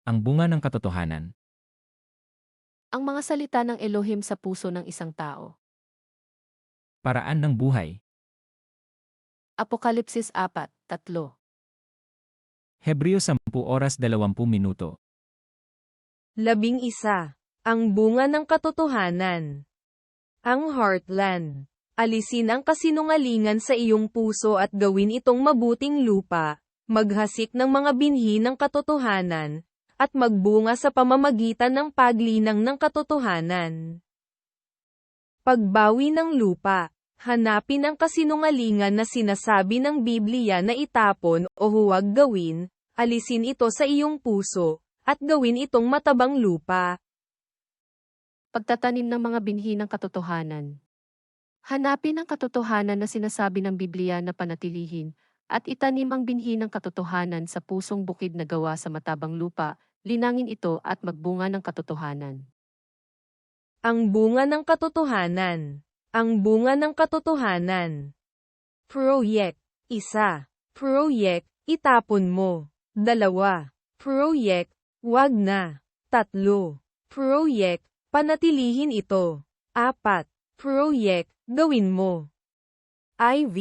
Ang bunga ng katotohanan. Ang mga salita ng Elohim sa puso ng isang tao. Paraan ng buhay. Apokalipsis 4:3. Hebreo 10:20. 11. Ang bunga ng katotohanan. Ang heartland. Alisin ang kasinungalingan sa iyong puso at gawin itong mabuting lupa, maghasik ng mga binhi ng katotohanan, at magbunga sa pamamagitan ng paglinang ng katotohanan. Pagbawi ng lupa. Hanapin ang kasinungalingan na sinasabi ng Biblia na itapon o huwag gawin, alisin ito sa iyong puso, at gawin itong matabang lupa. Pagtatanim ng mga binhi ng katotohanan. Hanapin ang katotohanan na sinasabi ng Biblia na panatilihin, at itanim ang binhi ng katotohanan sa pusong bukid na gawa sa matabang lupa, linangin ito at magbunga ng katotohanan. Ang bunga ng katotohanan. Ang bunga ng katotohanan. Proyek. 1. Proyek, itapon mo. 2. Proyek, wag na. 3. Proyek, panatilihin ito. 4. Proyek, gawin mo. IV.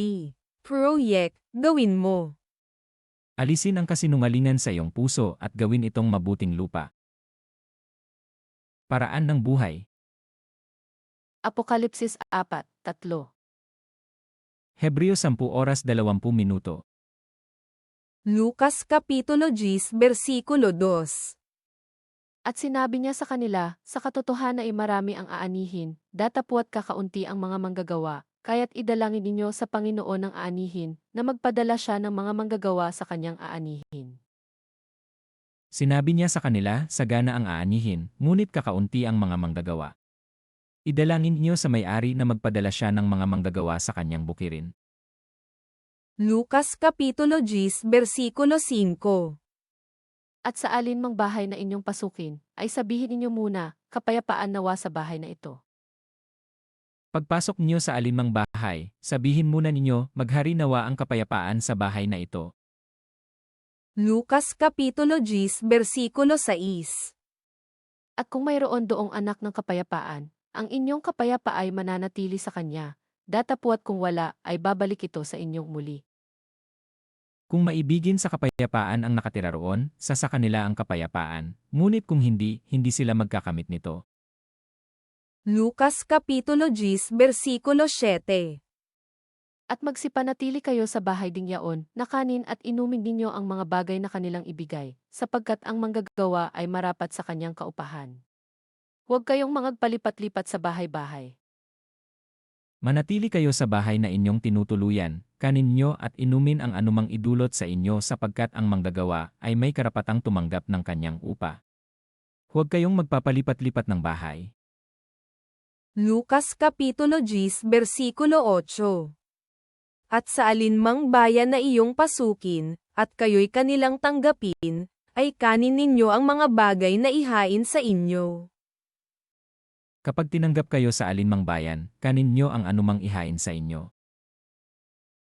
Proyek, gawin mo. Alisin ang kasinungalingan sa iyong puso at gawin itong mabuting lupa. Paraan ng buhay. Apokalipsis 4:3. Hebreo 10:20. Lucas Kapitulo 10 versikulo 2. At sinabi niya sa kanila, sa katotohanan ay marami ang aanihin, datapwat kakaunti ang mga manggagawa, kaya't idalangin ninyo sa Panginoon ang aanihin, na magpadala siya ng mga manggagawa sa kanyang aanihin. Sinabi niya sa kanila, sagana ang aanihin, ngunit kakaunti ang mga manggagawa. Idalangin niyo sa may-ari na magpadala siya ng mga manggagawa sa kanyang bukirin. Lucas Kapitulo 10 versikulo 5. At sa alinmang bahay na inyong pasukin, ay sabihin ninyo muna, kapayapaan nawa sa bahay na ito. Pagpasok niyo sa alinmang bahay, sabihin muna ninyo, maghari nawa ang kapayapaan sa bahay na ito. Lucas Kapitulo 10 versikulo 6. At kung mayroon doong anak ng kapayapaan, ang inyong kapayapa ay mananatili sa kanya, datapwat kung wala ay babalik ito sa inyong muli. Kung maibigin sa kapayapaan ang nakatira roon, sa kanila ang kapayapaan, ngunit kung hindi, hindi sila magkakamit nito. Lucas Kapitulo 10 versikulo 7. At magsipanatili kayo sa bahay ding yaon, na kanin at inumin ninyo ang mga bagay na kanilang ibigay, sapagkat ang manggagawa ay marapat sa kanyang kaupahan. Huwag kayong magpalipat-lipat sa bahay-bahay. Manatili kayo sa bahay na inyong tinutuluyan, kanin nyo at inumin ang anumang idulot sa inyo sapagkat ang manggagawa ay may karapatang tumanggap ng kanyang upa. Huwag kayong magpapalipat-lipat ng bahay. Lucas Kapitulo 10 versikulo 8. At sa alinmang bayan na iyong pasukin, at kayo'y kanilang tanggapin, ay kanin ninyo ang mga bagay na ihain sa inyo. Kapag tinanggap kayo sa alinmang bayan, kanin nyo ang anumang ihain sa inyo.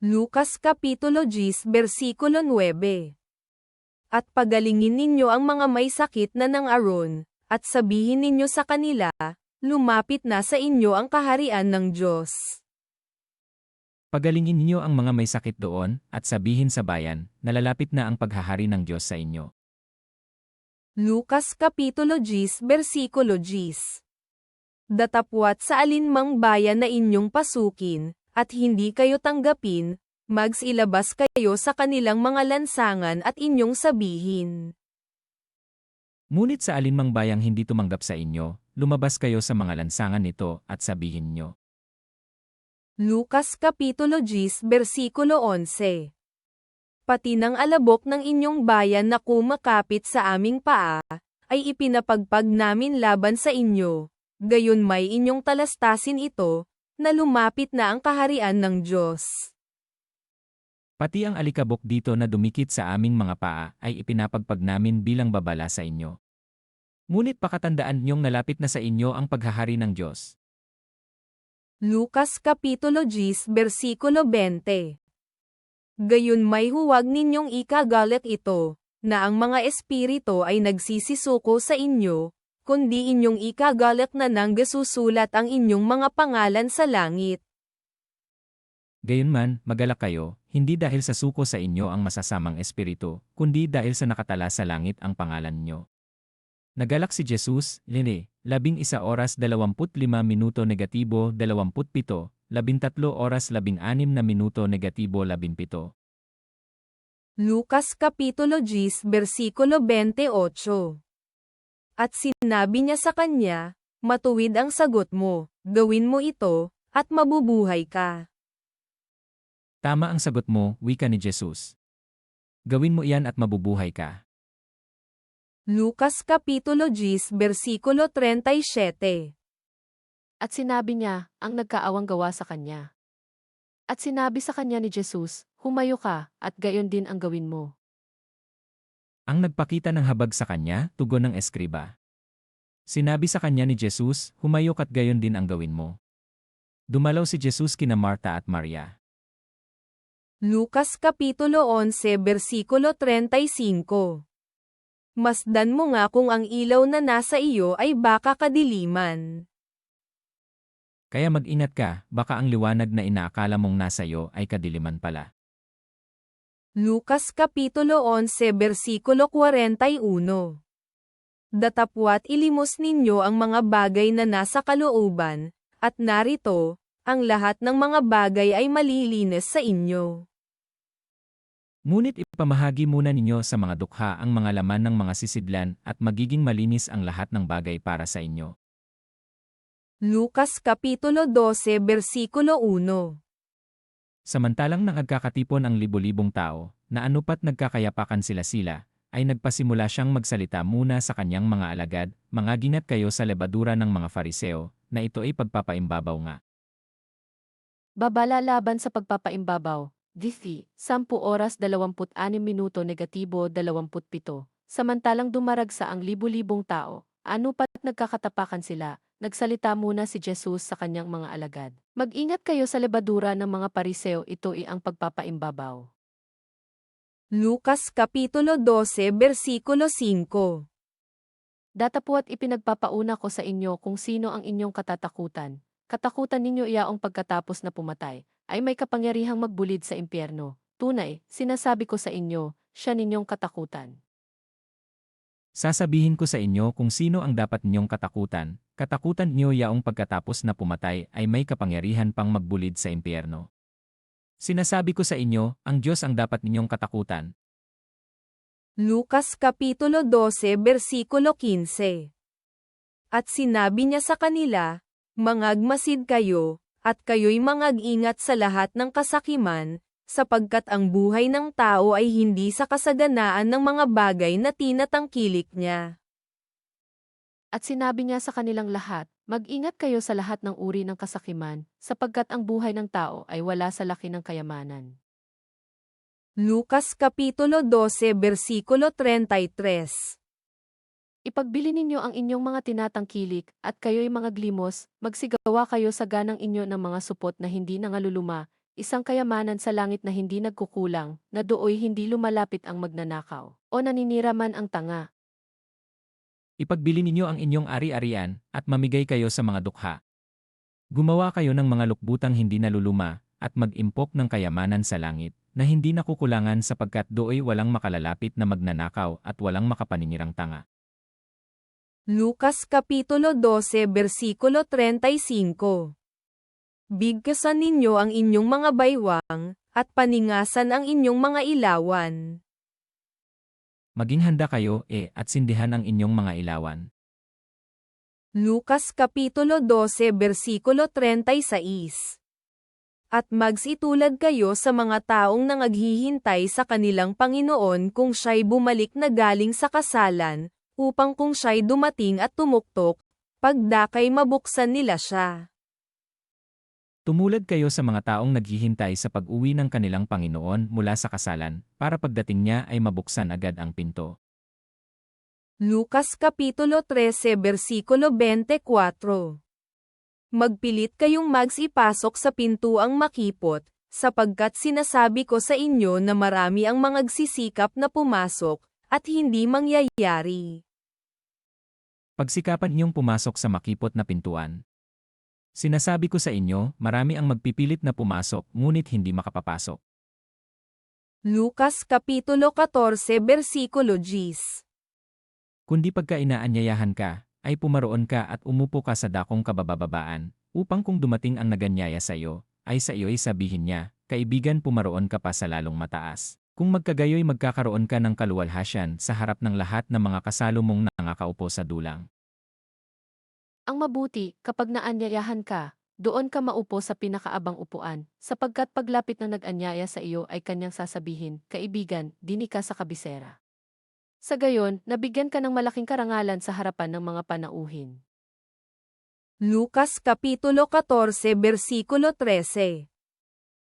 Lucas Kapitulo 10 versikulo 9. At pagalingin ninyo ang mga may sakit na ng aron, at sabihin ninyo sa kanila, lumapit na sa inyo ang kaharian ng Diyos. Pagalingin niyo ang mga may sakit doon, at sabihin sa bayan, nalalapit na ang paghahari ng Diyos sa inyo. Lucas Kapitulo 10 versikulo 10. Datapwat sa alinmang bayan na inyong pasukin, at hindi kayo tanggapin, magsilabas kayo sa kanilang mga lansangan at inyong sabihin. Ngunit sa alinmang bayang hindi tumanggap sa inyo, lumabas kayo sa mga lansangan nito at sabihin nyo. Lucas Kapitulo 10 versikulo 11. Pati ng alabok ng inyong bayan na kumakapit sa aming paa, ay ipinapagpag namin laban sa inyo. Gayon may inyong talastasin ito, na lumapit na ang kaharian ng Diyos. Pati ang alikabok dito na dumikit sa aming mga paa ay ipinapagpag namin bilang babala sa inyo. Ngunit pakatandaan niyong nalapit na sa inyo ang paghahari ng Diyos. Lucas Kapitulo 10 versikulo 20. Gayon may huwag ninyong ikagalit ito, na ang mga espiritu ay nagsisisuko sa inyo, kundi inyong ikagalak na nang gasusulat ang inyong mga pangalan sa langit. Gayunman, magalak kayo, hindi dahil sa suko sa inyo ang masasamang espiritu, kundi dahil sa nakatala sa langit ang pangalan nyo. Nagalak si Jesus, 11:25 negatibo 27, 13:16 17. Lucas Kapitulo 10 versikulo 28. At sinabi niya sa kanya, matuwid ang sagot mo, gawin mo ito, at mabubuhay ka. Tama ang sagot mo, wika ni Jesus. Gawin mo iyan at mabubuhay ka. Lucas Kapitulo 10 versikulo 37. At sinabi niya, ang nagkaawang gawa sa kanya. At sinabi sa kanya ni Jesus, humayo ka, at gayon din ang gawin mo. Ang nagpakita ng habag sa kanya, tugon ng eskriba. Sinabi sa kanya ni Jesus, humayo ka't gayon din ang gawin mo. Dumalaw si Jesus kina Marta at Maria. Lucas Kapitulo 11 versikulo 35. Masdan mo nga kung ang ilaw na nasa iyo ay baka kadiliman. Kaya mag-ingat ka, baka ang liwanag na inaakala mong nasa iyo ay kadiliman pala. Lucas Kapitulo 11 versikulo 41. Datapwat ilimos ninyo ang mga bagay na nasa kalooban, at narito, ang lahat ng mga bagay ay malilinis sa inyo. Ngunit ipamahagi muna ninyo sa mga dukha ang mga laman ng mga sisidlan at magiging malinis ang lahat ng bagay para sa inyo. Lucas Kapitulo 12 versikulo 1. Samantalang nagkakatipon ang libo-libong tao, na anupat nagkakayapakan sila-sila, ay nagpasimula siyang magsalita muna sa kanyang mga alagad, mangaginat kayo sa lebadura ng mga Fariseo, na ito ay pagpapaimbabaw nga. Babala laban sa pagpapaimbabaw. DC, 10:26 negatibo 27. Samantalang dumaragsa ang libu-libong tao, anupat nagkakatapakan sila, nagsalita muna si Jesus sa kanyang mga alagad. Mag-ingat kayo sa lebadura ng mga Pariseo, ito ay ang pagpapaimbabaw. Lucas Kapitulo 12 versikulo 5. Datapwat ipinagpapauna ko sa inyo kung sino ang inyong katatakutan. Katakutan ninyo iyaong pagkatapos na pumatay, ay may kapangyarihang magbulid sa impyerno. Tunay, sinasabi ko sa inyo, siya ninyong katakutan. Sasabihin ko sa inyo kung sino ang dapat ninyong katakutan. Katakutan niyo yaong pagkatapos na pumatay ay may kapangyarihan pang magbulid sa impyerno. Sinasabi ko sa inyo, ang Diyos ang dapat ninyong katakutan. Lucas Kapitulo 12 versikulo 15. At sinabi niya sa kanila, mangagmasid kayo, at kayo'y mangag-ingat sa lahat ng kasakiman, sapagkat ang buhay ng tao ay hindi sa kasaganaan ng mga bagay na tinatangkilik niya. At sinabi niya sa kanilang lahat, mag-ingat kayo sa lahat ng uri ng kasakiman, sapagkat ang buhay ng tao ay wala sa laki ng kayamanan. Lucas Kapitulo 12 versikulo 33. Ipagbili ninyo ang inyong mga tinatangkilik, at kayo'y mga glimos, magsigawa kayo sa ganang inyo ng mga supot na hindi nangaluluma, isang kayamanan sa langit na hindi nagkukulang, na dooy hindi lumalapit ang magnanakaw, o naninira man ang tanga. Ipagbili ninyo ang inyong ari-arian, at mamigay kayo sa mga dukha. Gumawa kayo ng mga lukbutang hindi naluluma, at mag-impok ng kayamanan sa langit, na hindi nakukulangan sapagkat dooy walang makalalapit na magnanakaw at walang makapaninirang tanga. Lucas Kapitulo 12 versikulo 35. Bigkasan ninyo ang inyong mga baywang, at paningasan ang inyong mga ilawan. Maging handa kayo, at sindihan ang inyong mga ilawan. Lucas Kapitulo 12 versikulo 36. At magsitulad kayo sa mga taong nangaghihintay sa kanilang Panginoon kung siya'y bumalik na galing sa kasalan, upang kung siya'y dumating at tumuktok, pagdakay mabuksan nila siya. Tumulad kayo sa mga taong naghihintay sa pag-uwi ng kanilang Panginoon mula sa kasalan, para pagdating niya ay mabuksan agad ang pinto. Lucas Kapitulo 13 versikulo 24. Magpilit kayong magsipasok sa pintuang makipot, sapagkat sinasabi ko sa inyo na marami ang mangagsisikap na pumasok, at hindi mangyayari. Pagsikapan niyong pumasok sa makipot na pintuan. Sinasabi ko sa inyo, marami ang magpipilit na pumasok ngunit hindi makapapasok. Lucas Kapitulo 14 Versikulo 10. Kundi pagka inaanyayahan ka, ay pumaroon ka at umupo ka sa dakong kabababaan, upang kung dumating ang naganyaya sa iyo, ay sa iyo'y sabihin niya, kaibigan pumaroon ka pa sa lalong mataas. Kung magkagayoy magkakaroon ka ng kaluwalhasyan sa harap ng lahat ng mga kasalo mong nangakaupo sa dulang. Ang mabuti, kapag naanyayahan ka, doon ka maupo sa pinakaabang upuan, sapagkat paglapit na nag-anyaya sa iyo ay kanyang sasabihin, kaibigan, dini ka sa kabisera. Sa gayon, nabigyan ka ng malaking karangalan sa harapan ng mga panauhin. Lucas Kapitulo 14 Versikulo 13.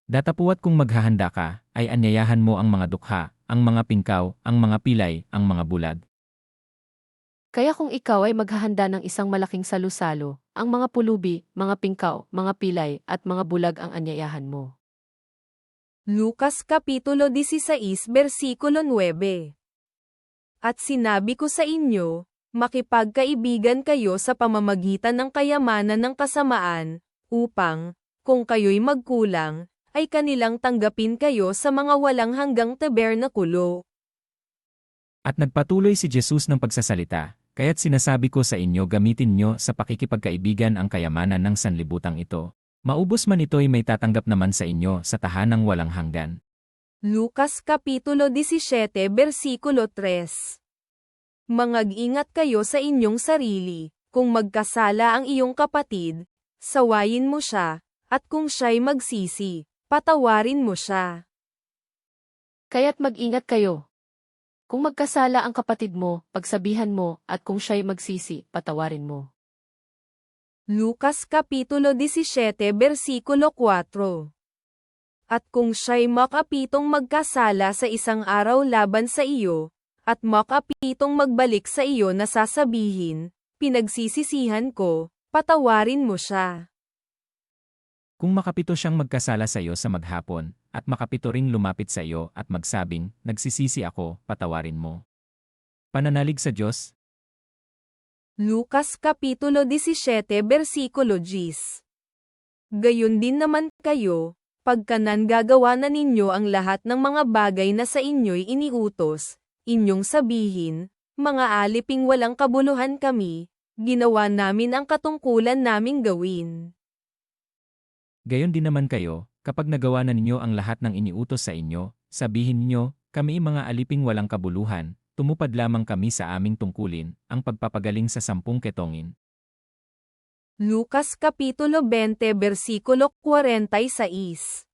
Datapuat kung maghahanda ka, ay anyayahan mo ang mga dukha, ang mga pingkaw, ang mga pilay, ang mga bulag. Kaya kung ikaw ay maghahanda ng isang malaking salusalo, ang mga pulubi, mga pingkaw, mga pilay, at mga bulag ang anyayahan mo. Lucas Kapitulo 16 Versikulo 9. At sinabi ko sa inyo, makipagkaibigan kayo sa pamamagitan ng kayamanan ng kasamaan, upang, kung kayo'y magkulang, ay kanilang tanggapin kayo sa mga walang hanggang tabernakulo. At nagpatuloy si Jesus ng pagsasalita, kaya't sinasabi ko sa inyo gamitin nyo sa pakikipagkaibigan ang kayamanan ng sanlibutang ito. Maubos man ito'y may tatanggap naman sa inyo sa tahanang walang hanggan. Lucas Kapitulo 17 Versikulo 3. Mangag-ingat kayo sa inyong sarili, kung magkasala ang iyong kapatid, sawayin mo siya, at kung siya'y magsisi, patawarin mo siya. Kaya't mag-ingat kayo. Kung magkasala ang kapatid mo, pagsabihan mo, at kung siya'y magsisi, patawarin mo. Lucas Kapitulo 17 Versikulo 4. At kung siya'y makapitong magkasala sa isang araw laban sa iyo, at makapitong magbalik sa iyo na sasabihin, pinagsisisihan ko, patawarin mo siya. Kung makapito siyang magkasala sa iyo sa maghapon, at makapito ring lumapit sa iyo at magsabing, nagsisisi ako, patawarin mo. Pananalig sa Diyos. Lucas Kapitulo 17 Versikulo 10. Gayon din naman kayo, pagka nanggagawa na ninyo ang lahat ng mga bagay na sa inyo'y iniutos, inyong sabihin, mga aliping walang kabuluhan kami, ginawa namin ang katungkulan naming gawin. Gayon din naman kayo, kapag nagawa na ninyo ang lahat ng iniutos sa inyo, sabihin ninyo, kami mga aliping walang kabuluhan, tumupad lamang kami sa aming tungkulin, ang pagpapagaling sa 10 ketongin. Lucas Kapitulo 20 Versikulo 46.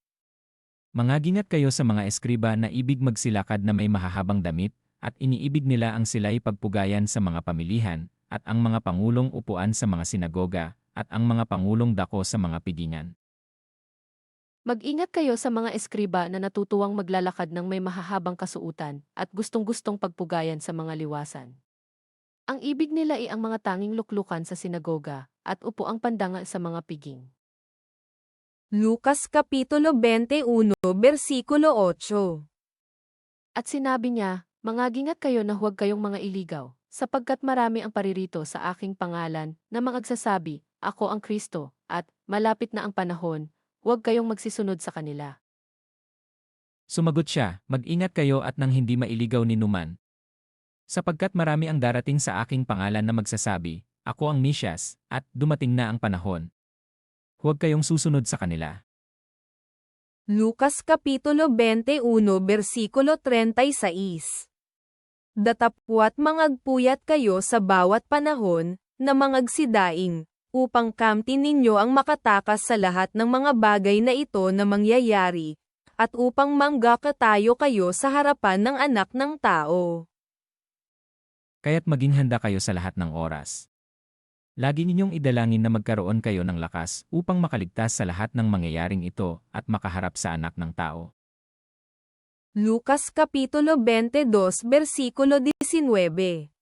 Mangagingat kayo sa mga eskriba na ibig magsilakad na may mahahabang damit, at iniibig nila ang sila'y pagpugayan sa mga pamilihan, at ang mga pangulong upuan sa mga sinagoga, at ang mga pangulong dako sa mga pigingan. Mag-ingat kayo sa mga eskriba na natutuwang maglalakad ng may mahahabang kasuutan at gustong-gustong pagpugayan sa mga liwasan. Ang ibig nila ay ang mga tanging luklukan sa sinagoga at upuang pandangal sa mga piging. Lucas Kapitulo 21 Versikulo 8. At sinabi niya, mangagingat kayo na huwag kayong mga iligaw, sapagkat marami ang paririto sa aking pangalan na magsasabi, ako ang Kristo, at malapit na ang panahon, huwag kayong magsisunod sa kanila. Sumagot siya, mag-ingat kayo at nang hindi mailigaw ni numan. Sapagkat marami ang darating sa aking pangalan na magsasabi, ako ang Mesyas, at dumating na ang panahon. Huwag kayong susunod sa kanila. Lucas Kapitulo 21 Versikulo 36. Datapwat mangagpuyat kayo sa bawat panahon, na mangagsidaing, upang kamtin ninyo ang makatakas sa lahat ng mga bagay na ito na mangyayari, at upang manggakatayo kayo sa harapan ng anak ng tao. Kaya't maging handa kayo sa lahat ng oras. Lagi ninyong idalangin na magkaroon kayo ng lakas upang makaligtas sa lahat ng mangyayaring ito at makaharap sa anak ng tao. Lucas Kapitulo 22 Versikulo 19.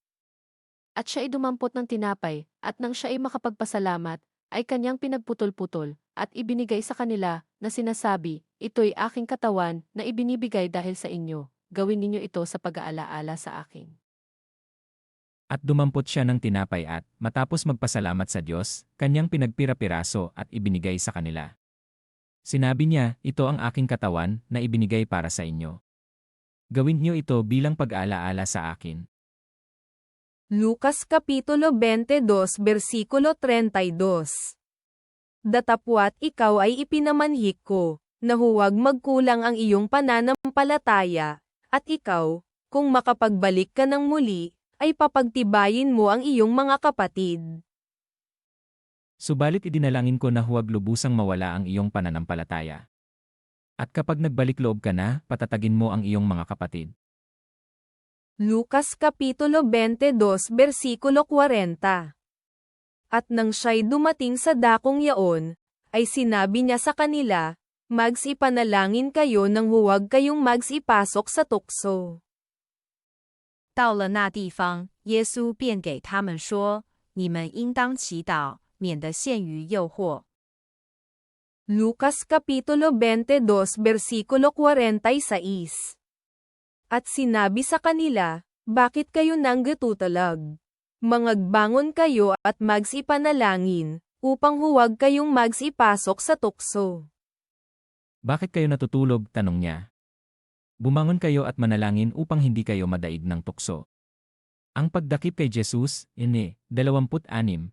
At siya ay dumampot ng tinapay, at nang siya ay makapagpasalamat, ay kanyang pinagputol-putol, at ibinigay sa kanila, na sinasabi, ito'y aking katawan, na ibinibigay dahil sa inyo, gawin ninyo ito sa pag-aalaala sa akin. At dumampot siya ng tinapay at, matapos magpasalamat sa Diyos, kanyang pinagpira-piraso at ibinigay sa kanila. Sinabi niya, ito ang aking katawan na ibinigay para sa inyo. Gawin niyo ito bilang pag-aalaala sa akin. Lucas Kapitulo 22 Versikulo 32. Datapwat ikaw ay ipinamanhik ko, na huwag magkulang ang iyong pananampalataya, at ikaw, kung makapagbalik ka ng muli, ay papagtibayin mo ang iyong mga kapatid. Subalit idinalangin ko na huwag lubusang mawala ang iyong pananampalataya. At kapag nagbalik loob ka na, patatagin mo ang iyong mga kapatid. Lucas Kapitulo 22 Versikulo 40. At nang siya'y dumating sa dakong yaon, ay sinabi niya sa kanila, magsipanalangin kayo nang huwag kayong magsipasok sa tukso. 到了那地方，耶稣便给他们说：“你们应当祈祷，免得陷于诱惑。” Lucas Kapitulo 22 Versikulo 46. At sinabi sa kanila, bakit kayo nanggatutalag? Mangagbangon kayo at magsipanalangin, upang huwag kayong magsipasok sa tukso. Bakit kayo natutulog? Tanong niya. Bumangon kayo at manalangin upang hindi kayo madaig ng tukso. Ang pagdakip kay Jesus, 26, 47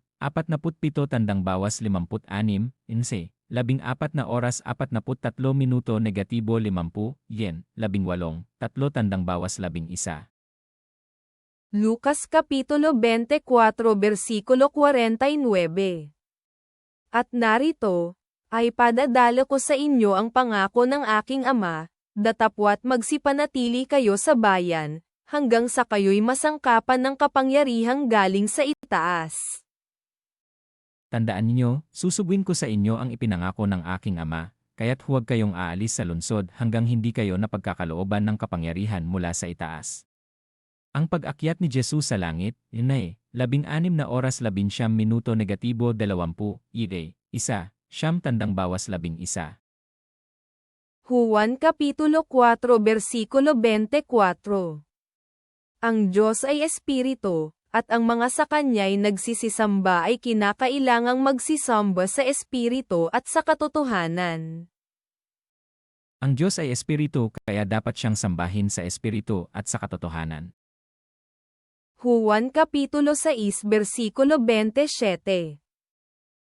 tandang bawas 56, 14 na oras 43 minuto negatibo 50, yen, 18, 3 tandang bawas 11. Lucas Kapitulo 24 Versikulo 49. At narito, ay padadala ko sa inyo ang pangako ng aking Ama, datapwat magsipanatili kayo sa bayan, hanggang sa kayo'y masangkapan ng kapangyarihang galing sa itaas. Tandaan ninyo, susubuin ko sa inyo ang ipinangako ng aking Ama, kaya't huwag kayong aalis sa lungsod hanggang hindi kayo napagkakalooban ng kapangyarihan mula sa itaas. Ang pag-akyat ni Jesus sa langit, 16 na oras 11 minuto negatibo 20, ire, 1, siyam tandang bawas 11. Juan Kapitulo 4 Versikulo 24. Ang Diyos ay Espiritu, at ang mga sa Kanya'y nagsisisamba ay kinakailangang magsisamba sa Espiritu at sa katotohanan. Ang Diyos ay Espiritu kaya dapat siyang sambahin sa Espiritu at sa katotohanan. Juan Kapitulo 6 Versikulo 27.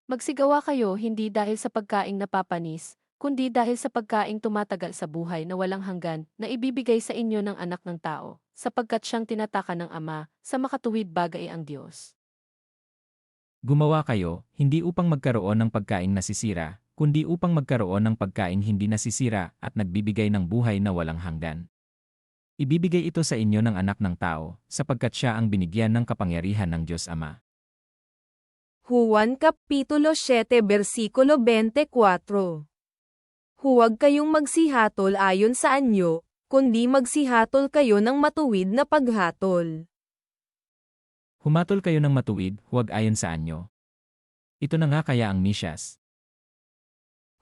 Magsigawa kayo hindi dahil sa pagkaing napapanis, kundi dahil sa pagkaing tumatagal sa buhay na walang hanggan na ibibigay sa inyo ng anak ng tao, sapagkat siyang tinatakan ng Ama, sa makatuwid bagay ang Diyos. Gumawa kayo, hindi upang magkaroon ng pagkaing nasisira, kundi upang magkaroon ng pagkaing hindi nasisira at nagbibigay ng buhay na walang hanggan. Ibibigay ito sa inyo ng anak ng tao, sapagkat siya ang binigyan ng kapangyarihan ng Diyos Ama. Juan Kapitulo 7 Versikulo 24. Huwag kayong magsihatol ayon sa anyo, kundi magsihatol kayo ng matuwid na paghatol. Humatol kayo ng matuwid, huwag ayon sa anyo. Ito na nga kaya ang misyas.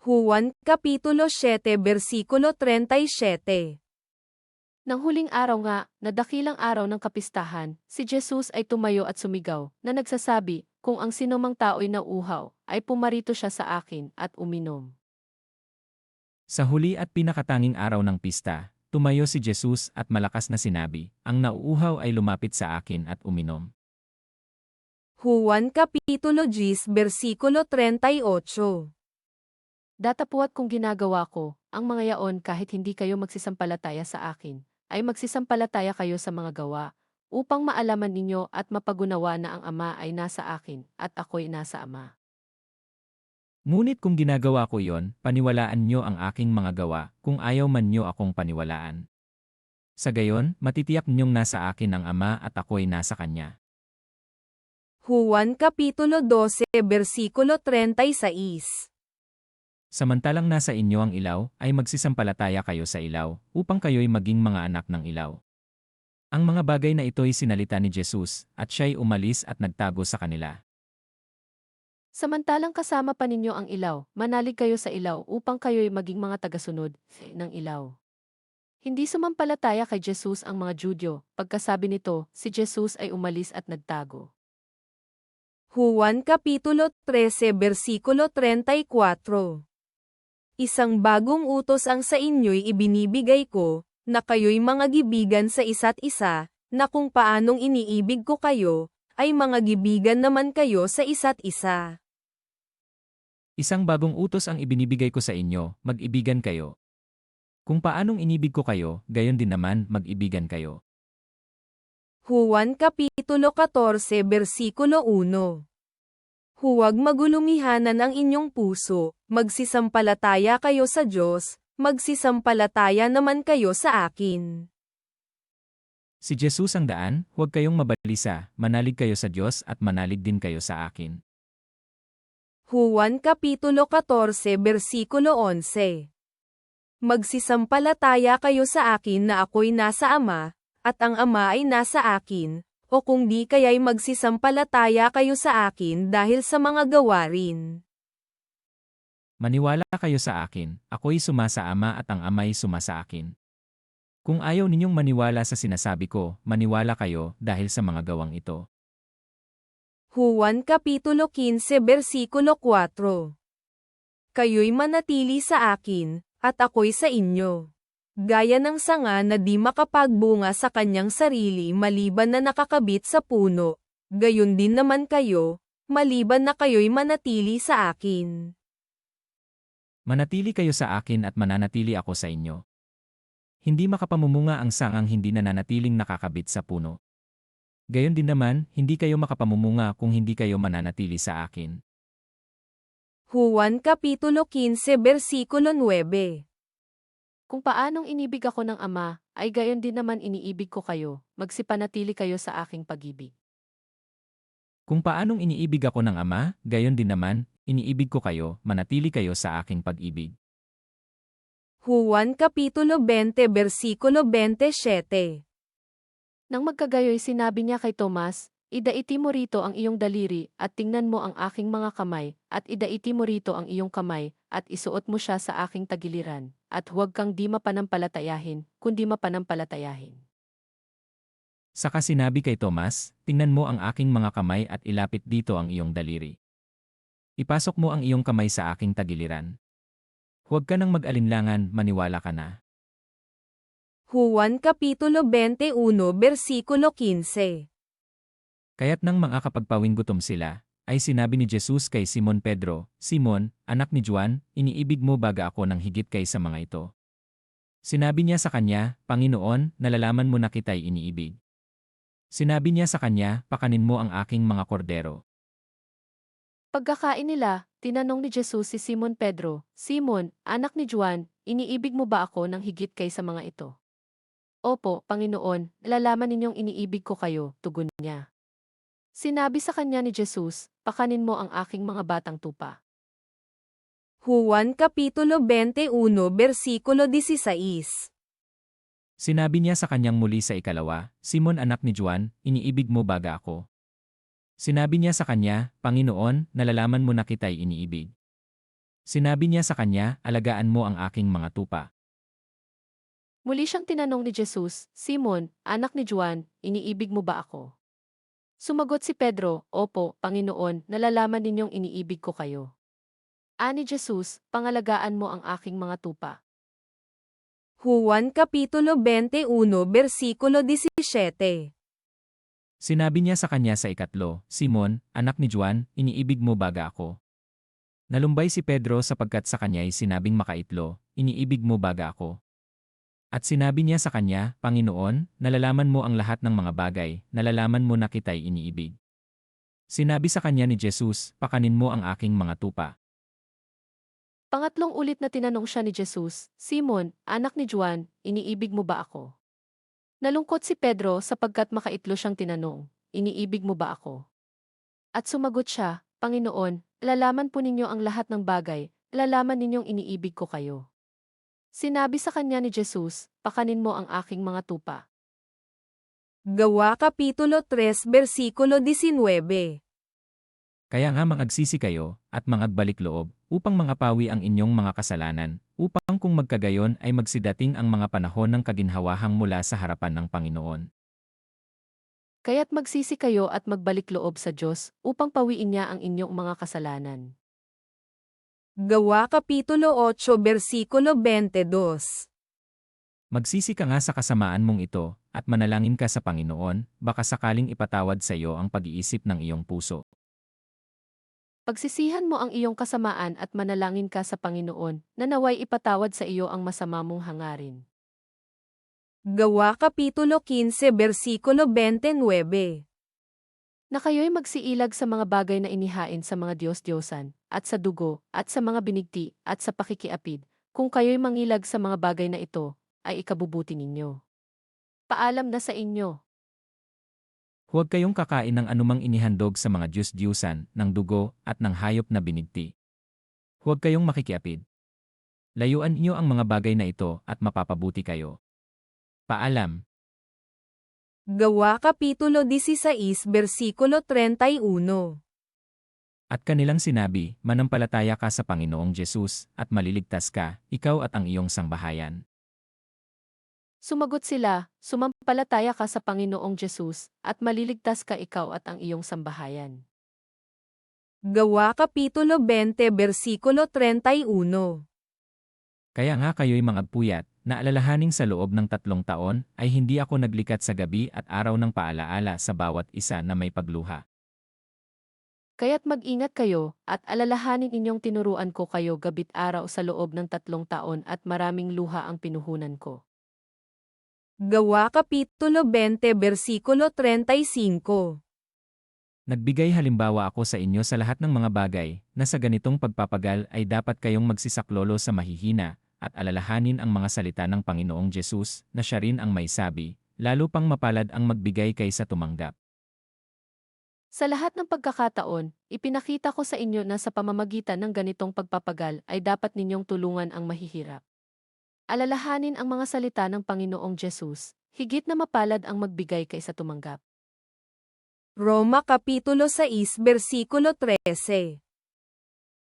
Juan Kapitulo 7 Versikulo 37. Nang huling araw nga, na dakilang araw ng kapistahan, si Jesus ay tumayo at sumigaw, na nagsasabi, kung ang sinumang tao'y nauuhaw, ay pumarito siya sa akin at uminom. Sa huli at pinakatanging araw ng pista, tumayo si Jesus at malakas na sinabi, ang nauuhaw ay lumapit sa akin at uminom. Juan Kapitulo 10 Versikulo 38. Datapwat kung ginagawa ko, ang mga yaon kahit hindi kayo magsisampalataya sa akin, ay magsisampalataya kayo sa mga gawa, upang maalaman ninyo at mapagunawa na ang Ama ay nasa akin at ako'y nasa Ama. Ngunit kung ginagawa ko iyon, paniwalaan nyo ang aking mga gawa, kung ayaw man nyo akong paniwalaan. Sa gayon, matitiyak ninyong nasa akin ang Ama at ako'y nasa Kanya. Juan Kapitulo 12 Versikulo 36. Samantalang nasa inyo ang ilaw, ay magsisampalataya kayo sa ilaw, upang kayo'y maging mga anak ng ilaw. Ang mga bagay na ito'y sinalita ni Jesus, at siya'y umalis at nagtago sa kanila. Samantalang kasama pa ninyo ang ilaw, manalig kayo sa ilaw upang kayo'y maging mga tagasunod ng ilaw. Hindi sumampalataya kay Jesus ang mga Judyo. Pagkasabi nito, si Jesus ay umalis at nagtago. Juan Kapitulo 13 versikulo 34. Isang bagong utos ang sa inyo'y ibinibigay ko, na kayo'y mga gibigan sa isa't isa, na kung paanong iniibig ko kayo, ay mga gibigan naman kayo sa isa't isa. Isang bagong utos ang ibinibigay ko sa inyo, mag-ibigan kayo. Kung paanong inibig ko kayo, gayon din naman mag-ibigan kayo. Juan Kapitulo 14 versikulo 1. Huwag magulumihanan ang inyong puso, magsisampalataya kayo sa Diyos, magsisampalataya naman kayo sa akin. Si Jesus ang daan, huwag kayong mabalisa, manalig kayo sa Diyos at manalig din kayo sa akin. Juan Kapitulo 14 versikulo 11. Magsisampalataya kayo sa akin na ako'y nasa Ama, at ang Ama ay nasa akin, o kung di kaya'y magsisampalataya kayo sa akin dahil sa mga gawarin. Maniwala kayo sa akin, ako'y suma sa Ama at ang Ama'y suma sa akin. Kung ayaw ninyong maniwala sa sinasabi ko, maniwala kayo dahil sa mga gawang ito. Juan Kapitulo 15 versikulo 4. Kayo'y manatili sa akin, at ako'y sa inyo. Gaya ng sanga na di makapagbunga sa kanyang sarili maliban na nakakabit sa puno, gayon din naman kayo, maliban na kayo'y manatili sa akin. Manatili kayo sa akin at mananatili ako sa inyo. Hindi makapamumunga ang sangang hindi nananatiling nakakabit sa puno. Gayon din naman, hindi kayo makapamumunga kung hindi kayo mananatili sa akin. Juan Kapitulo 15 versikulo 9. Kung paanong inibig ako ng Ama, ay gayon din naman iniibig ko kayo, magsipanatili kayo sa aking pag-ibig. Kung paanong iniibig ako ng Ama, gayon din naman, iniibig ko kayo, manatili kayo sa aking pag-ibig. Juan Kapitulo 20 versikulo 27. Nang magkagayoy sinabi niya kay Tomas, idaiti mo rito ang iyong daliri at tingnan mo ang aking mga kamay, at idaiti mo rito ang iyong kamay, at isuot mo siya sa aking tagiliran, at huwag kang di mapanampalatayahin, kundi mapanampalatayahin. Saka sinabi kay Tomas, tingnan mo ang aking mga kamay at ilapit dito ang iyong daliri. Ipasok mo ang iyong kamay sa aking tagiliran. Huwag ka nang mag-alinlangan, maniwala ka na. Juan Kapitulo 21 versikulo 15. Kaya't nang makakapagpawing gutom sila, ay sinabi ni Jesus kay Simon Pedro, Simon, anak ni Juan, iniibig mo baga ako ng higit kaysa mga ito? Sinabi niya sa kanya, Panginoon, nalalaman mo na kita'y iniibig. Sinabi niya sa kanya, pakanin mo ang aking mga kordero. Pagkakain nila, tinanong ni Jesus si Simon Pedro, Simon, anak ni Juan, iniibig mo ba ako ng higit kaysa mga ito? Opo, Panginoon, nalalaman ninyong iniibig ko kayo, tugon niya. Sinabi sa kanya ni Jesus, pakanin mo ang aking mga batang tupa. Juan Kapitulo 21 versikulo 16. Sinabi niya sa kanyang muli sa ikalawa, Simon anak ni Juan, iniibig mo baga ako? Sinabi niya sa kanya, Panginoon, nalalaman mo na kita'y iniibig. Sinabi niya sa kanya, alagaan mo ang aking mga tupa. Muli siyang tinanong ni Jesus, Simon, anak ni Juan, iniibig mo ba ako? Sumagot si Pedro, Opo, Panginoon, nalalaman ninyong iniibig ko kayo. Ani Jesus, pangalagaan mo ang aking mga tupa. Juan Kapitulo 21 versikulo 17. Sinabi niya sa kanya sa ikatlo, Simon, anak ni Juan, iniibig mo baga ako? Nalumbay si Pedro sapagkat sa kanya'y sinabing makaitlo, iniibig mo baga ako? At sinabi niya sa kanya, Panginoon, nalalaman mo ang lahat ng mga bagay, nalalaman mo na kita'y iniibig. Sinabi sa kanya ni Jesus, pakanin mo ang aking mga tupa. Pangatlong ulit na tinanong siya ni Jesus, Simon, anak ni Juan, iniibig mo ba ako? Nalungkot si Pedro sapagkat makaitlo siyang tinanong, iniibig mo ba ako? At sumagot siya, Panginoon, lalaman po ninyo ang lahat ng bagay, lalaman ninyong iniibig ko kayo. Sinabi sa kanya ni Jesus, pakanin mo ang aking mga tupa. Gawa Kapitulo 3 versikulo 19. Kaya nga mangagsisi kayo, at mangagbalik loob, upang mangapawi ang inyong mga kasalanan, upang kung magkagayon ay magsidating ang mga panahon ng kaginhawahang mula sa harapan ng Panginoon. Kaya't magsisi kayo at magbalik loob sa Diyos upang pawiin niya ang inyong mga kasalanan. Gawa Kapitulo 8 Versikulo 22. Magsisi ka nga sa kasamaan mong ito, at manalangin ka sa Panginoon, baka sakaling ipatawad sa iyo ang pag-iisip ng iyong puso. Pagsisihan mo ang iyong kasamaan at manalangin ka sa Panginoon na naway ipatawad sa iyo ang masama mong hangarin. Gawa Kapitulo 15 Versikulo 29. Na kayo'y magsiilag sa mga bagay na inihain sa mga Diyos-Diyosan, at sa dugo, at sa mga binigti, at sa pakikiapid, kung kayo'y mangilag sa mga bagay na ito, ay ikabubuti ninyo. Paalam na sa inyo. Huwag kayong kakain ng anumang inihandog sa mga Diyos-Diyusan, ng dugo, at ng hayop na binigti. Huwag kayong makikiapid. Layuan niyo ang mga bagay na ito at mapapabuti kayo. Paalam. Gawa Kapitulo 16 Versikulo 31. At kanilang sinabi, manampalataya ka sa Panginoong Jesus, at maliligtas ka, ikaw at ang iyong sangbahayan. Sumagot sila, sumampalataya ka sa Panginoong Jesus, at maliligtas ka ikaw at ang iyong sambahayan. Gawa Kapitulo 20 Versikulo 31. Kaya nga kayo'y mangagpuyat, na alalahaning sa loob ng 3 taon, ay hindi ako naglikat sa gabi at araw ng paalaala sa bawat isa na may pagluha. Kaya't mag-ingat kayo, at alalahanin inyong tinuruan ko kayo gabit araw sa loob ng 3 taon at maraming luha ang pinuhunan ko. Gawa Kapitulo 20 Versikulo 35. Nagbigay halimbawa ako sa inyo sa lahat ng mga bagay, na sa ganitong pagpapagal ay dapat kayong magsisaklolo sa mahihina, at alalahanin ang mga salita ng Panginoong Jesus, na siya rin ang may sabi, lalo pang mapalad ang magbigay kaysa tumanggap. Sa lahat ng pagkakataon, ipinakita ko sa inyo na sa pamamagitan ng ganitong pagpapagal ay dapat ninyong tulungan ang mahihirap. Alalahanin ang mga salita ng Panginoong Jesus, higit na mapalad ang magbigay kaysa tumanggap. Roma Kapitulo 6 Versikulo 13.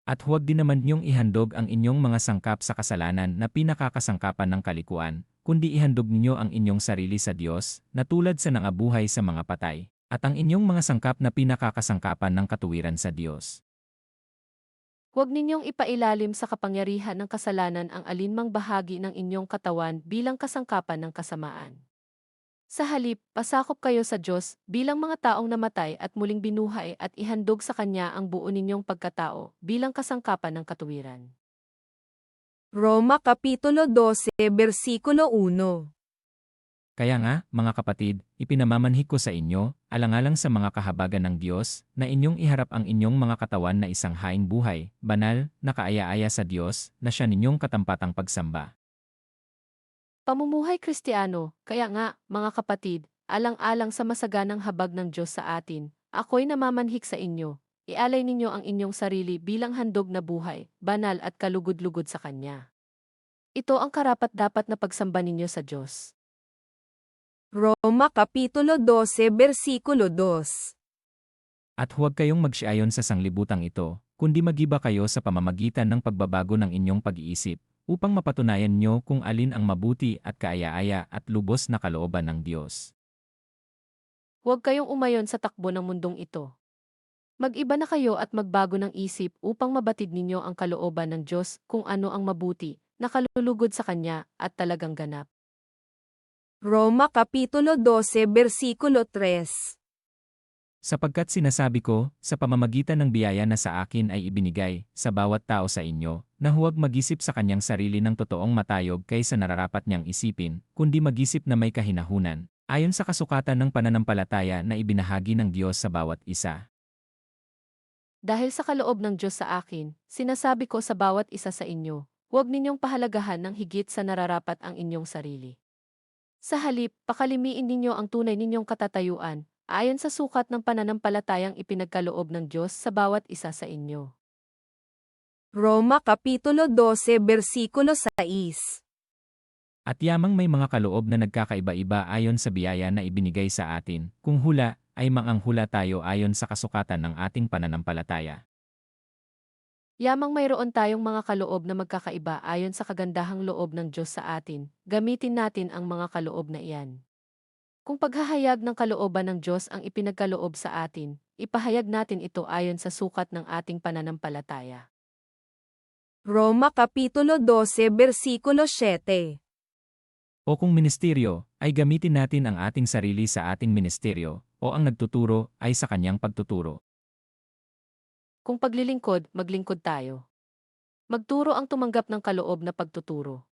At huwag din naman niyong ihandog ang inyong mga sangkap sa kasalanan na pinakakasangkapan ng kalikuan, kundi ihandog ninyo ang inyong sarili sa Diyos, na tulad sa nangabuhay sa mga patay, at ang inyong mga sangkap na pinakakasangkapan ng katuwiran sa Diyos. Huwag ninyong ipailalim sa kapangyarihan ng kasalanan ang alinmang bahagi ng inyong katawan bilang kasangkapan ng kasamaan. Sa halip, pasakop kayo sa Diyos bilang mga taong namatay at muling binuhay at ihandog sa Kanya ang buo ninyong pagkatao bilang kasangkapan ng katuwiran. Roma Kapitulo 12 Versikulo 1. Kaya nga, mga kapatid, ipinamamanhik ko sa inyo, alang-alang sa mga kahabagan ng Diyos, na inyong iharap ang inyong mga katawan na isang haing buhay, banal, nakaaya-aya sa Diyos, na siya ninyong katampatang pagsamba. Pamumuhay Kristiyano, kaya nga, mga kapatid, alang-alang sa masaganang habag ng Diyos sa atin, ako'y namamanhik sa inyo, ialay ninyo ang inyong sarili bilang handog na buhay, banal at kalugod-lugod sa Kanya. Ito ang karapat-dapat na pagsamba ninyo sa Diyos. Roma Kapitulo 12 Versikulo 2. At huwag kayong magsiayon sa sanglibutang ito, kundi magiba kayo sa pamamagitan ng pagbabago ng inyong pag-iisip, upang mapatunayan nyo kung alin ang mabuti at kaaya-aya at lubos na kalooban ng Diyos. Huwag kayong umayon sa takbo ng mundong ito. Mag-iba na kayo at magbago ng isip upang mabatid ninyo ang kalooban ng Diyos kung ano ang mabuti, na kalulugod sa Kanya at talagang ganap. Roma Kapitulo 12 Versikulo 3. Sapagkat sinasabi ko, sa pamamagitan ng biyaya na sa akin ay ibinigay, sa bawat tao sa inyo, na huwag mag-isip sa kanyang sarili ng totoong matayog kaysa nararapat niyang isipin, kundi mag-isip na may kahinahunan, ayon sa kasukatan ng pananampalataya na ibinahagi ng Diyos sa bawat isa. Dahil sa kaloob ng Diyos sa akin, sinasabi ko sa bawat isa sa inyo, huwag ninyong pahalagahan ng higit sa nararapat ang inyong sarili. Sa halip, pakalimiin ninyo ang tunay ninyong katatayuan, ayon sa sukat ng pananampalatayang ipinagkaloob ng Diyos sa bawat isa sa inyo. Roma Kapitulo 12 Versikulo 6. At yamang may mga kaloob na nagkakaiba-iba ayon sa biyaya na ibinigay sa atin, kung hula, ay manganghula tayo ayon sa kasukatan ng ating pananampalataya. Yamang mayroon tayong mga kaloob na magkakaiba ayon sa kagandahang loob ng Diyos sa atin, gamitin natin ang mga kaloob na iyan. Kung paghahayag ng kalooban ng Diyos ang ipinagkaloob sa atin, ipahayag natin ito ayon sa sukat ng ating pananampalataya. Roma Kapitulo 12 Versikulo 7. O kung ministeryo, ay gamitin natin ang ating sarili sa ating ministeryo, o ang nagtuturo ay sa kanyang pagtuturo. Kung paglilingkod, maglingkod tayo. Magturo ang tumanggap ng kaloob na pagtuturo.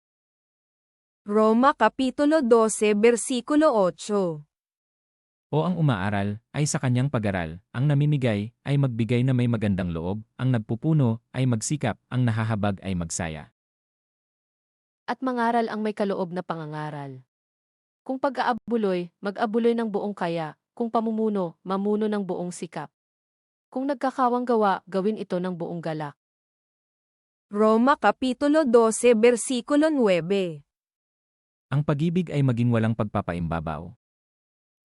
Roma Kapitulo 12 Versikulo 8. O ang umaaral, ay sa kanyang pag-aral, ang namimigay, ay magbigay na may magandang loob, ang nagpupuno, ay magsikap, ang nahahabag ay magsaya. At mangaral ang may kaloob na pangangaral. Kung pag-aabuloy, mag-abuloy ng buong kaya, kung pamumuno, mamuno ng buong sikap. Kung nagkakawang gawa, gawin ito ng buong galak. Roma Kapitulo 12 Versikulo 9. Ang pag-ibig ay maging walang pagpapaimbabaw.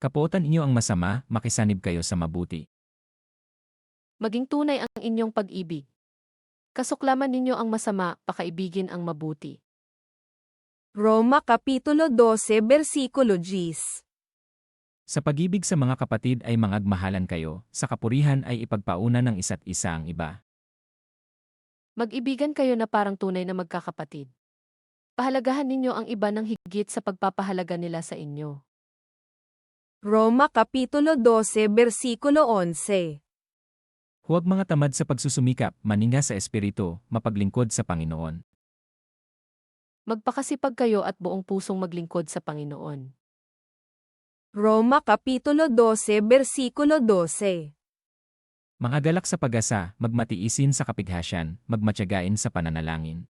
Kapuotan inyo ang masama, makisanib kayo sa mabuti. Maging tunay ang inyong pag-ibig. Kasuklaman ninyo ang masama, pakaibigin ang mabuti. Roma Kapitulo 12 Versikulo 10. Sa pag-ibig sa mga kapatid ay mangagmahalan kayo, sa kapurihan ay ipagpauna ng isa't isa ang iba. Mag-ibigan kayo na parang tunay na magkakapatid. Pahalagahan ninyo ang iba ng higit sa pagpapahalaga nila sa inyo. Roma Kapitulo 12 Versikulo 11. Huwag mga tamad sa pagsusumikap, maninga sa espiritu, mapaglingkod sa Panginoon. Magpakasipag kayo at buong pusong maglingkod sa Panginoon. Roma Kapitulo 12 Versikulo 12. Mga galak sa pag-asa, magmatiisin sa kapighasyan, magmatyagain sa pananalangin.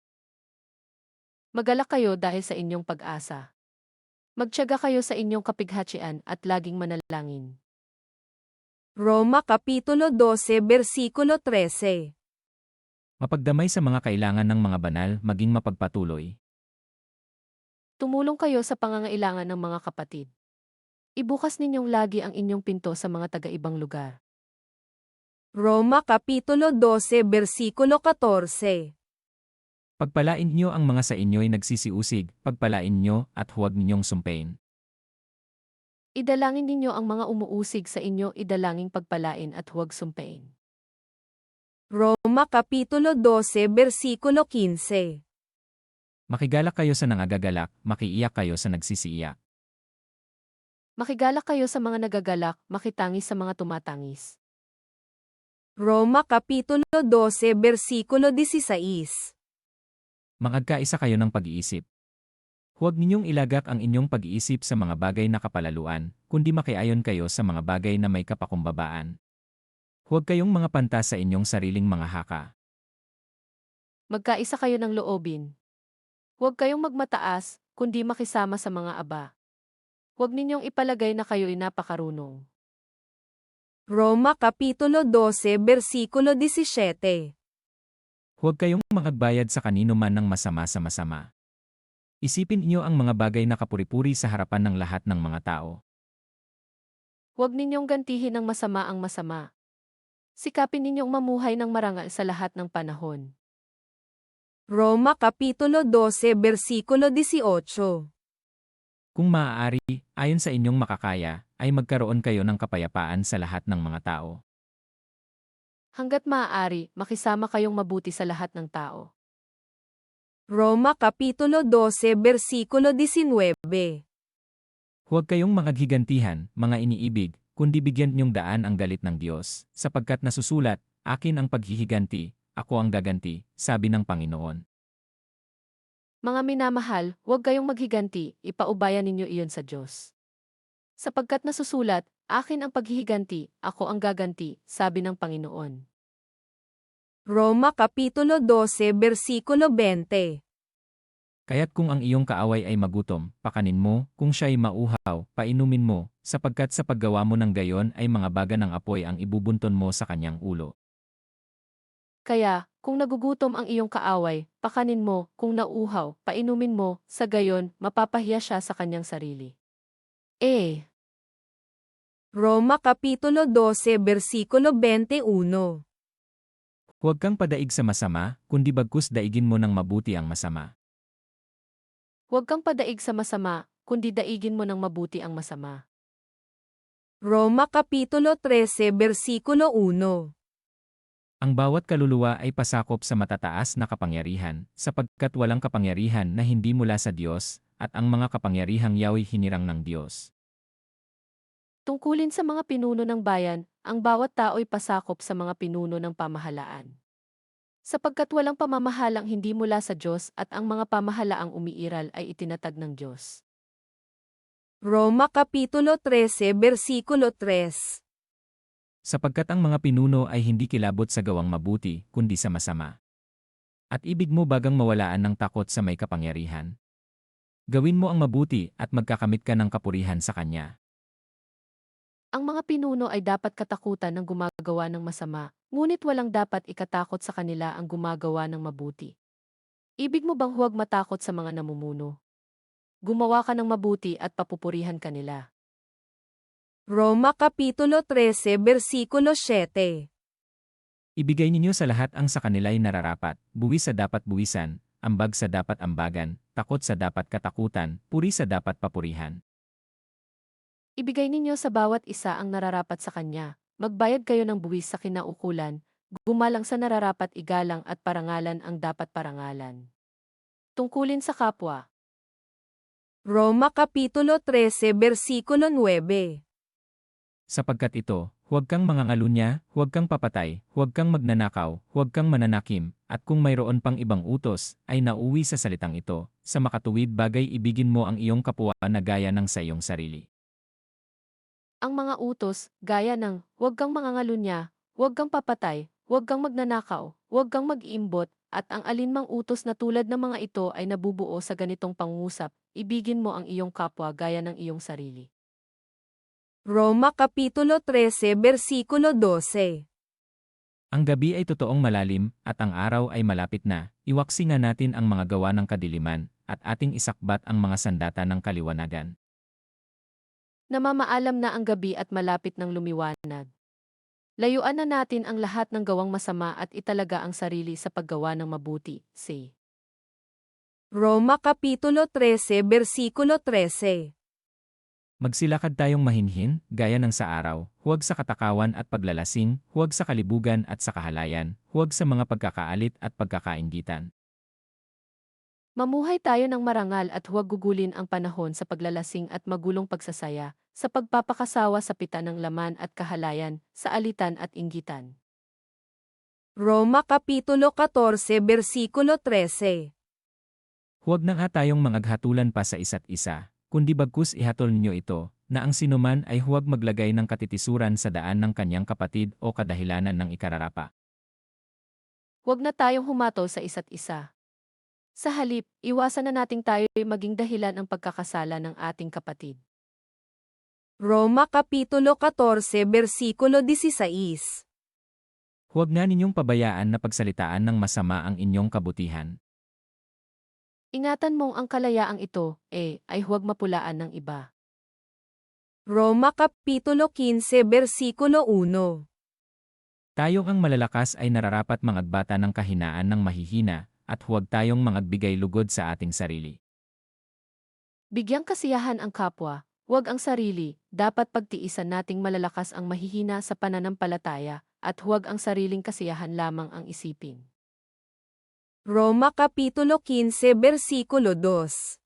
Magalak kayo dahil sa inyong pag-asa. Magtiyaga kayo sa inyong kapighatsian at laging manalangin. Roma Kapitulo 12 Versikulo 13. Mapagdamay sa mga kailangan ng mga banal, maging mapagpatuloy. Tumulong kayo sa pangangailangan ng mga kapatid. Ibukas ninyong lagi ang inyong pinto sa mga taga-ibang lugar. Roma Kapitulo 12 Versikulo 14. Pagpalain niyo ang mga sa inyo'y nagsisiusig, pagpalain niyo at huwag ninyong sumpain. Idalangin ninyo ang mga umuusig sa inyo, idalangin pagpalain at huwag sumpain. Roma Kapitulo 12 Versikulo 15. Makigalak kayo sa nangagagalak, makiiyak kayo sa nagsisiiyak. Makigalak kayo sa mga nagagalak, makitangis sa mga tumatangis. Roma Kapitulo 12 Versikulo 16. Mangagkaisa kayo ng pag-iisip. Huwag ninyong ilagak ang inyong pag-iisip sa mga bagay na kapalaluan, kundi makiayon kayo sa mga bagay na may kapakumbabaan. Huwag kayong mga panta sa inyong sariling mga haka. Magkaisa kayo ng loobin. Huwag kayong magmataas, kundi makisama sa mga aba. Huwag ninyong ipalagay na kayo'y napakarunong. Roma Kapitulo 12 Versikulo 17. Huwag kayong makagbayad sa kanino man ng masama sa masama. Isipin niyo ang mga bagay na kapuri-puri sa harapan ng lahat ng mga tao. Huwag ninyong gantihin ng masama ang masama. Sikapin ninyong mamuhay ng marangal sa lahat ng panahon. Roma Kapitulo 12 Versikulo 18. Kung maaari, ayon sa inyong makakaya, ay magkaroon kayo ng kapayapaan sa lahat ng mga tao. Hanggat maaari, makisama kayong mabuti sa lahat ng tao. Roma Kapitulo 12 Versikulo 19. Huwag kayong maghigantihan, mga iniibig, kundi bigyan niyong daan ang galit ng Diyos, sapagkat nasusulat, akin ang paghihiganti, ako ang gaganti, sabi ng Panginoon. Mga minamahal, huwag kayong maghiganti, ipaubayan ninyo iyon sa Diyos. Sapagkat nasusulat, akin ang paghihiganti, ako ang gaganti, sabi ng Panginoon. Roma Kapitulo 12 Versikulo 20. Kaya't kung ang iyong kaaway ay magutom, pakanin mo, kung siya'y mauhaw, painumin mo, sapagkat sa paggawa mo ng gayon ay mga baga ng apoy ang ibubunton mo sa kanyang ulo. Kaya, kung nagugutom ang iyong kaaway, pakanin mo, kung nauuhaw, painumin mo, sa gayon, mapapahiya siya sa kanyang sarili. Roma Kapitulo 12 Versikulo 21. Huwag kang padaig sa masama, kundi bagkus daigin mo ng mabuti ang masama. Huwag kang padaig sa masama, kundi daigin mo ng mabuti ang masama. Roma Kapitulo 13 Versikulo 1. Ang bawat kaluluwa ay pasakop sa matataas na kapangyarihan, sapagkat walang kapangyarihan na hindi mula sa Diyos, at ang mga kapangyarihang yao'y hinirang ng Diyos. Tungkulin sa mga pinuno ng bayan, ang bawat tao'y pasakop sa mga pinuno ng pamahalaan. Sapagkat walang pamamahalang hindi mula sa Diyos at ang mga pamahalaang umiiral ay itinatag ng Diyos. Roma Kapitulo 13 Versikulo 3. Sapagkat ang mga pinuno ay hindi kilabot sa gawang mabuti, kundi sa masama. At ibig mo bagang mawalaan ng takot sa may kapangyarihan. Gawin mo ang mabuti at magkakamit ka ng kapurihan sa Kanya. Ang mga pinuno ay dapat katakutan ng gumagawa ng masama, ngunit walang dapat ikatakot sa kanila ang gumagawa ng mabuti. Ibig mo bang huwag matakot sa mga namumuno? Gumawa ka ng mabuti at papupurihan kanila. Roma Kapitulo 13 Versikulo 7. Ibigay ninyo sa lahat ang sa kanila'y nararapat, buwis sa dapat buwisan, ambag sa dapat ambagan, takot sa dapat katakutan, puri sa dapat papurihan. Ibigay ninyo sa bawat isa ang nararapat sa kanya, magbayad kayo ng buwis sa kinaukulan, gumalang sa nararapat igalang at parangalan ang dapat parangalan. Tungkulin sa kapwa. Roma Kapitulo 13 Versikulo 9. Sapagkat ito, huwag kang mangangalunya, huwag kang papatay, huwag kang magnanakaw, huwag kang mananakim, at kung mayroon pang ibang utos, ay nauwi sa salitang ito, sa makatuwid bagay ibigin mo ang iyong kapwa na gaya ng sa iyong sarili. Ang mga utos, gaya ng, huwag kang mangangalunya, huwag kang papatay, huwag kang magnanakaw, huwag kang mag-iimbot, at ang alinmang utos na tulad ng mga ito ay nabubuo sa ganitong pangungusap, ibigin mo ang iyong kapwa gaya ng iyong sarili. Roma Kapitulo 13 Versikulo 12. Ang gabi ay totoong malalim, at ang araw ay malapit na, iwaksi nga natin ang mga gawa ng kadiliman, at ating isakbat ang mga sandata ng kaliwanagan. Namamaalam na ang gabi at malapit ng lumiwanag. Layuan na natin ang lahat ng gawang masama at italaga ang sarili sa paggawa ng mabuti. C. Roma Kapitulo 13 Versikulo 13. Magsilakad tayong mahinhin, gaya ng sa araw, huwag sa katakawan at paglalasing, huwag sa kalibugan at sa kahalayan, huwag sa mga pagkakaalit at pagkakainggitan. Mamuhay tayo ng marangal at huwag gugulin ang panahon sa paglalasing at magulong pagsasaya, sa pagpapakasawa sa pita ng laman at kahalayan, sa alitan at inggitan. Roma Kapitulo 14 Versikulo 13. Huwag na nga tayong mangaghatulan pa sa isa't isa, kundi bagkus ihatol ninyo ito, na ang sinuman ay huwag maglagay ng katitisuran sa daan ng kanyang kapatid o kadahilanan ng ikararapa. Huwag na tayong humatol sa isa't isa. Sa halip, iwasan na nating tayo'y maging dahilan ng pagkakasala ng ating kapatid. Roma Kapitulo 14 Versikulo 16. Huwag nga ninyong pabayaan na pagsalitaan ng masama ang inyong kabutihan. Ingatan mong ang kalayaang ito, ay huwag mapulaan ng iba. Roma Kapitulo 15 Versikulo 1. Tayong ang malalakas ay nararapat mangagbata ng kahinaan ng mahihina, at huwag tayong mangagbigay lugod sa ating sarili. Bigyang kasiyahan ang kapwa, huwag ang sarili, dapat pagtiisan nating malalakas ang mahihina sa pananampalataya, at huwag ang sariling kasiyahan lamang ang isipin. Roma Kapitulo 15 Versikulo 2.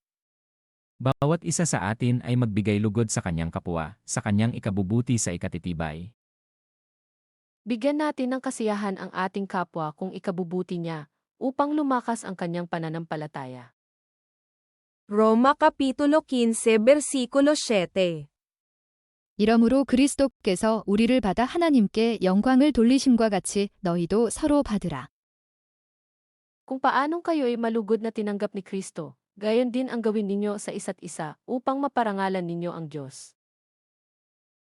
Bawat isa sa atin ay magbigay lugod sa kanyang kapwa, sa kanyang ikabubuti sa ikatitibay. Bigyan natin ng kasiyahan ang ating kapwa kung ikabubuti niya, upang lumakas ang kanyang pananampalataya. Roma Kapitulo 15 Versikulo 7. 이러므로 그리스도께서 우리를 받아 하나님께 영광을 돌리심과 같이 너희도 서로 받으라. Kung paanong kayo'y malugod na tinanggap ni Kristo, gayon din ang gawin ninyo sa isa't isa upang maparangalan ninyo ang Diyos.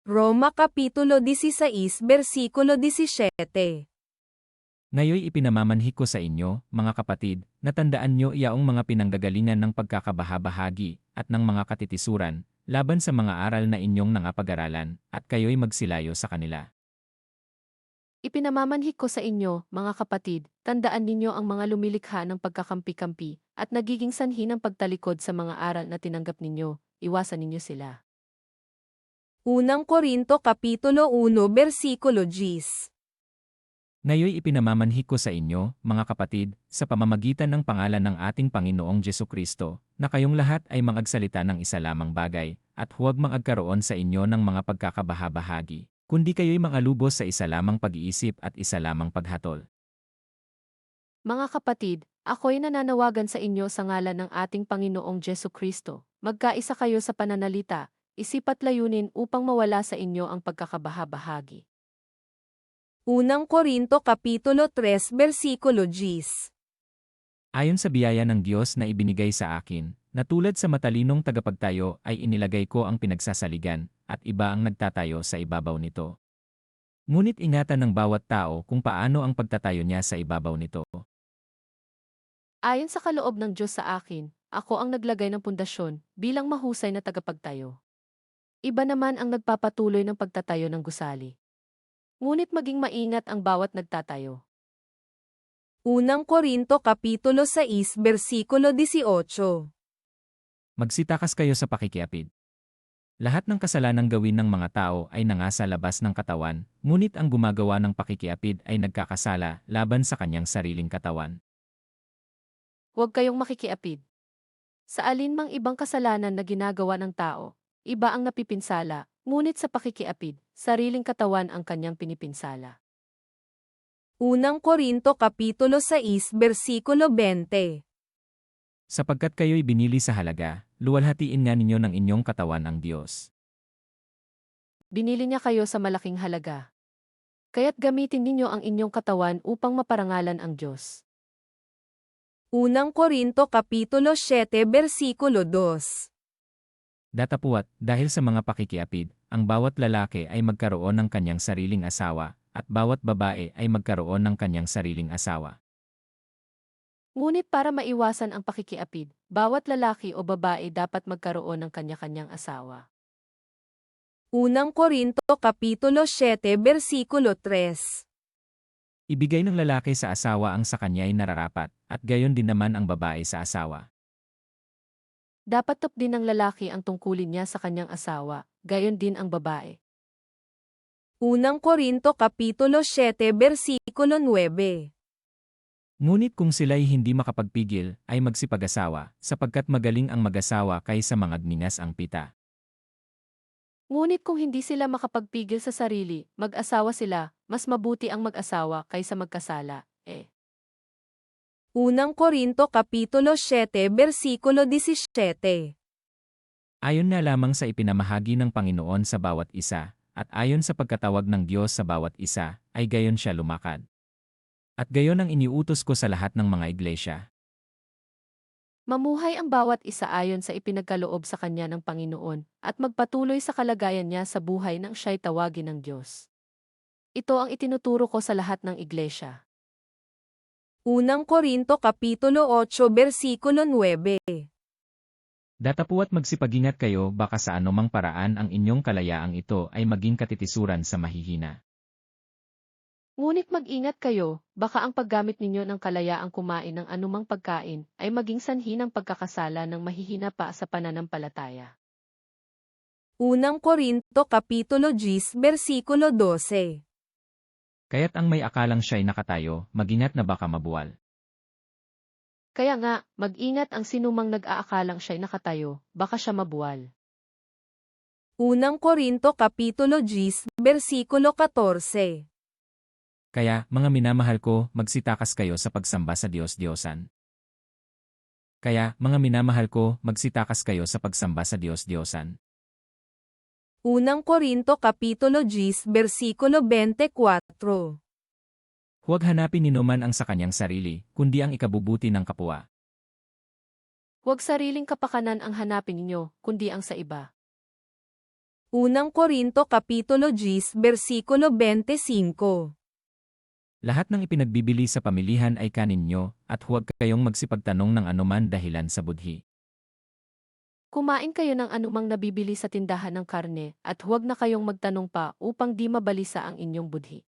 Roma Kapitulo 16 Versikulo 17. Ngayoy ipinamamanhi ko sa inyo, mga kapatid, na tandaan nyo iyaong mga pinanggagalingan ng pagkakabahabahagi at ng mga katitisuran, laban sa mga aral na inyong nangapag-aralan, at kayo'y magsilayo sa kanila. Ipinamamanhik ko sa inyo, mga kapatid, tandaan ninyo ang mga lumilikha ng pagkakampi-kampi at nagiging sanhi ng pagtalikod sa mga aral na tinanggap ninyo, iwasan ninyo sila. Unang Korinto Kapitulo 1 Versikulo 10. Ngayoy ipinamamanhik ko sa inyo, mga kapatid, sa pamamagitan ng pangalan ng ating Panginoong Jesucristo, na kayong lahat ay magsalita ng isa lamang bagay, at huwag magkaroon sa inyo ng mga pagkakabahabahagi, kundi kayo'y mangalubos sa isa lamang pag-iisip at isa lamang paghatol. Mga kapatid, ako'y nananawagan sa inyo sa ngalan ng ating Panginoong Jesucristo, magkaisa kayo sa pananalita, isip at layunin upang mawala sa inyo ang pagkakabahabahagi. Unang Korinto Kapitulo 3 Versikulo 10. Ayon sa biyaya ng Diyos na ibinigay sa akin, na tulad sa matalinong tagapagtayo ay inilagay ko ang pinagsasaligan, at iba ang nagtatayo sa ibabaw nito. Ngunit ingatan ng bawat tao kung paano ang pagtatayo niya sa ibabaw nito. Ayon sa kaloob ng Diyos sa akin, ako ang naglagay ng pundasyon bilang mahusay na tagapagtayo. Iba naman ang nagpapatuloy ng pagtatayo ng gusali. Ngunit maging maingat ang bawat nagtatayo. Unang Korinto Kapitulo 6 Versikulo 18. Magsitakas kayo sa pakikiapid. Lahat ng kasalanang gawin ng mga tao ay nangasa labas ng katawan, ngunit ang gumagawa ng pakikiapid ay nagkakasala laban sa kanyang sariling katawan. Huwag kayong makikiapid. Sa alinmang ibang kasalanan na ginagawa ng tao, iba ang napipinsala, ngunit sa pakikiapid, sariling katawan ang kanyang pinipinsala. Unang Korinto Kapitulo 6 Versikulo 20. Sapagkat kayo'y binili sa halaga, luwalhatiin nga ninyo ng inyong katawan ang Diyos. Binili niya kayo sa malaking halaga. Kaya't gamitin ninyo ang inyong katawan upang maparangalan ang Diyos. Unang Korinto Kapitulo 7 Versikulo 2. Datapuat, dahil sa mga pakikiapid, ang bawat lalaki ay magkaroon ng kanyang sariling asawa, at bawat babae ay magkaroon ng kanyang sariling asawa. Ngunit para maiwasan ang pakikiapid, bawat lalaki o babae dapat magkaroon ng kanya-kanyang asawa. Unang Korinto Kapitulo 7 Versikulo 3. Ibigay ng lalaki sa asawa ang sa kanya'y nararapat, at gayon din naman ang babae sa asawa. Dapat din ng lalaki ang tungkulin niya sa kanyang asawa, gayon din ang babae. Unang Korinto Kapitulo 7 Versikulo 9. Ngunit kung sila'y hindi makapagpigil, ay magsipag-asawa, sapagkat magaling ang mag-asawa kaysa mangagningas ang pita. Ngunit kung hindi sila makapagpigil sa sarili, mag-asawa sila, mas mabuti ang mag-asawa kaysa magkasala, Unang Korinto Kapitulo 7 Versikulo 17. Ayon na lamang sa ipinamahagi ng Panginoon sa bawat isa, at ayon sa pagkatawag ng Diyos sa bawat isa, ay gayon siya lumakad. At gayon ang iniutos ko sa lahat ng mga iglesia. Mamuhay ang bawat isa ayon sa ipinagkaloob sa kanya ng Panginoon, at magpatuloy sa kalagayan niya sa buhay nang siya'y tawagin ng Diyos. Ito ang itinuturo ko sa lahat ng iglesia. Unang Korinto Kapitulo 8 Versikulo 9. Datapuat magsipagingat kayo baka sa anumang paraan ang inyong kalayaang ito ay maging katitisuran sa mahihina. Ngunit mag-ingat kayo, baka ang paggamit ninyo ng kalayaang kumain ng anumang pagkain ay maging sanhi ng pagkakasala ng mahihina pa sa pananampalataya. Unang Korinto Kapitulo 10 Versikulo 12. Kaya't ang may akalang siya'y nakatayo, magingat na baka mabuwal. Kaya nga, mag-ingat ang sinumang nag-aakalang siya'y nakatayo, baka siya mabuwal. Unang Korinto Kapitulo 10 Versikulo 14. Kaya, mga minamahal ko, magsitakas kayo sa pagsamba sa Diyos-Diyosan. Kaya, mga minamahal ko, magsitakas kayo sa pagsamba sa Diyos-Diyosan. Unang Korinto Kapitulo 10 Versikulo 24. Huwag hanapin ninuman ang sa kanyang sarili, kundi ang ikabubuti ng kapwa. Huwag sariling kapakanan ang hanapin ninyo, kundi ang sa iba. Unang Korinto Kapitulo 10 Versikulo 25. Lahat ng ipinagbibili sa pamilihan ay kanin nyo, at huwag kayong magsipagtanong ng anuman dahilan sa budhi. Kumain kayo ng anumang nabibili sa tindahan ng karne, at huwag na kayong magtanong pa upang di mabalisa ang inyong budhi.